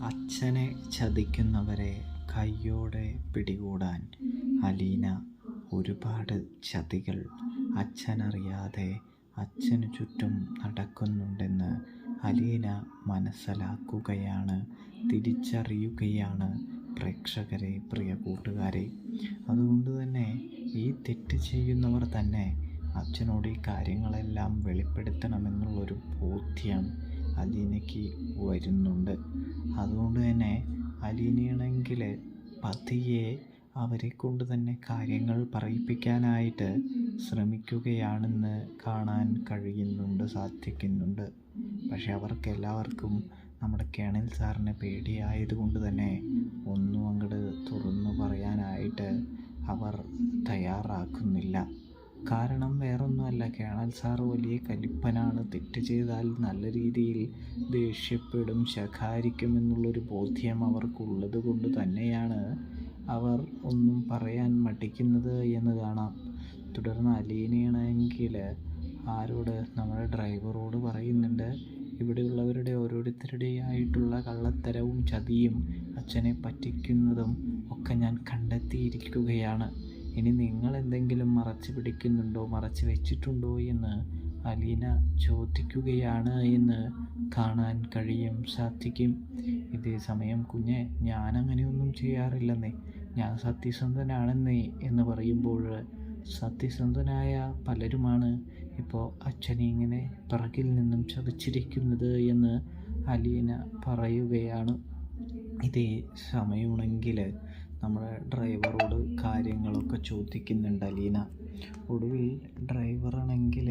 അച്ഛനെ ചതിക്കുന്നവരെ കയ്യോടെ പിടികൂടാൻ അലീന ഒരുപാട് ചതികൾ അച്ഛനറിയാതെ അച്ഛനു ചുറ്റും നടക്കുന്നുണ്ടെന്ന് അലീന മനസ്സിലാക്കുകയാണ്, തിരിച്ചറിയുകയാണ് പ്രേക്ഷകരെ, പ്രിയ കൂട്ടുകാരെ. അതുകൊണ്ട് തന്നെ ഈ തെറ്റ് ചെയ്യുന്നവർ തന്നെ അച്ഛനോട് ഈ കാര്യങ്ങളെല്ലാം വെളിപ്പെടുത്തണമെന്നുള്ളൊരു ബോധ്യം അലീനയ്ക്ക് വരുന്നുണ്ട്. അതുകൊണ്ട് തന്നെ അലീനയാണെങ്കിൽ പതിയെ അവരെ കൊണ്ട് തന്നെ കാര്യങ്ങൾ പറയിപ്പിക്കാനായിട്ട് ശ്രമിക്കുകയാണെന്ന് കാണാൻ കഴിയുന്നുണ്ട്, സാധിക്കുന്നുണ്ട്. പക്ഷെ അവർക്കെല്ലാവർക്കും നമ്മുടെ കേണൽ സാറിനെ പേടിയായതുകൊണ്ട് തന്നെ ഒന്നും അങ്ങോട്ട് തുറന്നു പറയാനായിട്ട് അവർ തയ്യാറാക്കുന്നില്ല. കാരണം വേറൊന്നുമല്ല, കേണൽ സാർ വലിയ കലിപ്പനാണ്. തെറ്റ് ചെയ്താൽ നല്ല രീതിയിൽ ദേഷ്യപ്പെടും, ശകാരിക്കുമെന്നുള്ളൊരു ബോധ്യം അവർക്കുള്ളത് കൊണ്ട് തന്നെയാണ് അവർ ഒന്നും പറയാൻ മടിക്കുന്നത് എന്ന് കാണാം. തുടർന്ന് അലീനയാണെങ്കിൽ ആരോട്, നമ്മുടെ ഡ്രൈവറോട് പറയുന്നുണ്ട്, ഇവിടെയുള്ളവരുടെ ഓരോരുത്തരുടെയായിട്ടുള്ള കള്ളത്തരവും ചതിയും അച്ഛനെ പറ്റിക്കുന്നതും ഒക്കെ ഞാൻ കണ്ടെത്തിയിരിക്കുകയാണ്. ഇനി നിങ്ങൾ എന്തെങ്കിലും മറച്ചു പിടിക്കുന്നുണ്ടോ, മറച്ചു വെച്ചിട്ടുണ്ടോ എന്ന് അലീന ചോദിക്കുകയാണ് എന്ന് കാണാൻ സാധിക്കും. ഇതേ സമയം കുഞ്ഞെ, ഞാനങ്ങനെയൊന്നും ചെയ്യാറില്ലെന്നേ, ഞാൻ സത്യസന്ധനാണെന്നേ എന്ന് പറയുമ്പോൾ സത്യസന്ധനായ പലരുമാണ് ഇപ്പോൾ അച്ഛനെ ഇങ്ങനെ പിറകിൽ നിന്നും ചതിച്ചിരിക്കുന്നത് എന്ന് അലീന പറയുകയാണ്. ഇതേ സമയമാണെങ്കിൽ നമ്മുടെ ഡ്രൈവറോട് കാര്യങ്ങളൊക്കെ ചോദിക്കുന്നുണ്ട് അലീന. ഒടുവിൽ ഡ്രൈവറാണെങ്കിൽ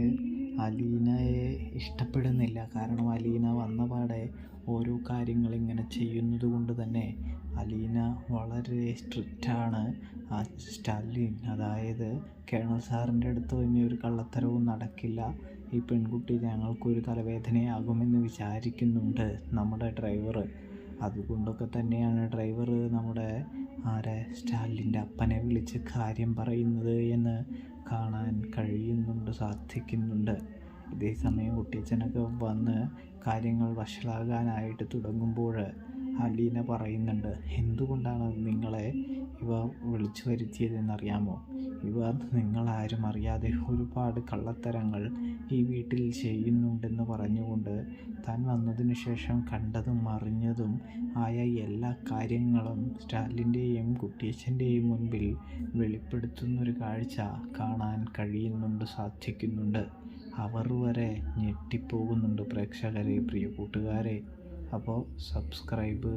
അലീനയെ ഇഷ്ടപ്പെടുന്നില്ല. കാരണം അലീന വന്നപാടെ ഓരോ കാര്യങ്ങൾ ഇങ്ങനെ ചെയ്യുന്നത് കൊണ്ട് തന്നെ അലീന വളരെ സ്ട്രിക്റ്റാണ്. ആ സ്റ്റാലിൻ, അതായത് കേണൽ സാറിൻ്റെ അടുത്ത് തന്നെ ഒരു കള്ളത്തരവും നടക്കില്ല, ഈ പെൺകുട്ടി ഞങ്ങൾക്കൊരു തലവേദനയാകുമെന്ന് വിചാരിക്കുന്നുണ്ട് നമ്മുടെ ഡ്രൈവർ. അതുകൊണ്ടൊക്കെ തന്നെയാണ് ഡ്രൈവർ നമ്മുടെ സ്റ്റാലിൻ്റെ അപ്പനെ വിളിച്ച് കാര്യം പറയുന്നത് എന്ന് കാണാൻ സാധിക്കുന്നുണ്ട്. ഇതേ സമയം കുട്ടിയച്ഛനൊക്കെ വന്ന് കാര്യങ്ങൾ വഷളാകാനായിട്ട് തുടങ്ങുമ്പോൾ അലീന പറയുന്നുണ്ട്, എന്തുകൊണ്ടാണ് നിങ്ങളെ ഇവ വിളിച്ചു വരുത്തിയതെന്നറിയാമോ? ഇവ നിങ്ങളാരും അറിയാതെ ഒരുപാട് കള്ളത്തരങ്ങൾ ഈ വീട്ടിൽ ചെയ്യുന്നുണ്ടെന്ന് പറഞ്ഞുകൊണ്ട് താൻ വന്നതിന് ശേഷം കണ്ടതും അറിഞ്ഞതും ആയ എല്ലാ കാര്യങ്ങളും സ്റ്റാലിൻ്റെയും കുട്ടിയച്ഛൻ്റെയും മുൻപിൽ വെളിപ്പെടുത്തുന്നൊരു കാഴ്ച കാണാൻ സാധിക്കുന്നുണ്ട്. അവർ വരെ ഞെട്ടിപ്പോകുന്നുണ്ട് പ്രേക്ഷകരെ, പ്രിയ കൂട്ടുകാരെ. അപ്പോൾ സബ്സ്ക്രൈബ്.